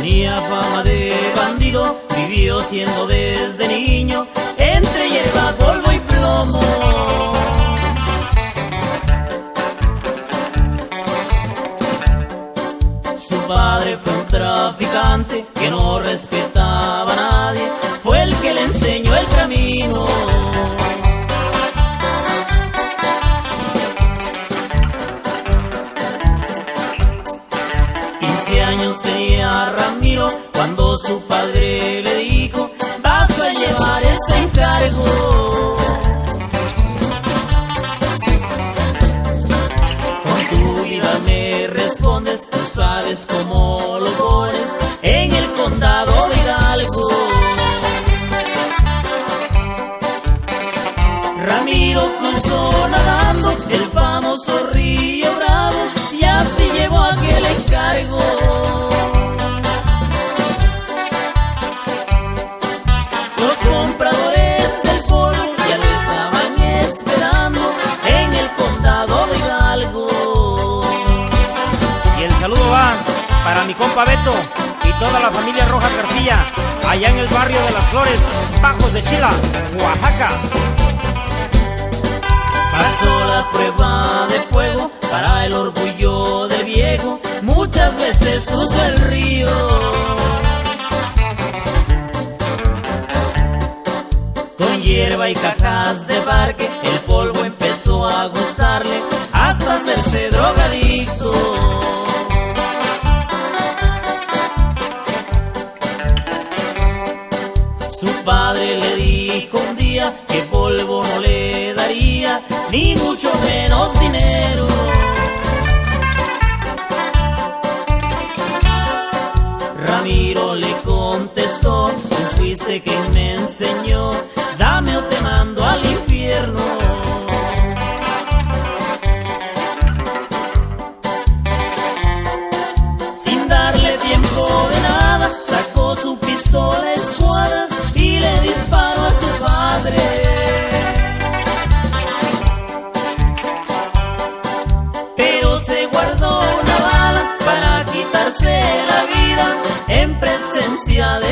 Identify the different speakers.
Speaker 1: tenía fama de bandido, vivió siendo desde niño entre hierba, polvo y plomo. Su padre fue un traficante que no respetaba a nadie, fue el que le enseñó el camino. 15 años tenía Ramiro cuando su padre le dijo: vas a llevar este encargo. Con tu vida me respondes, tú sabes cómo lo pones en el condado de Hidalgo. Ramiro cruzó nadando el famoso río Bravo y así llevó aquel encargo. Los compradores del polvo ya lo estaban esperando en el condado de Hidalgo.
Speaker 2: Y el saludo va para mi compa Beto y toda la familia Rojas García, allá en el barrio de Las Flores, Bajos de Chila, Oaxaca.
Speaker 1: Pasó la prueba de fuego para el orgullo del viejo, muchas veces cruzó el río. Con hierba y cajas de parque el polvo empezó a gustarle hasta hacerse drogadicto. Su padre le dijo un día que polvo no le daría, ni mucho menos dinero. Ramiro le contestó: tú fuiste quien me enseñó, dame o te mando al infierno. Sin darle tiempo de nada, sacó su pistola escuadra y le disparó a su padre. Pero se guardó una bala para quitarse la vida en presencia de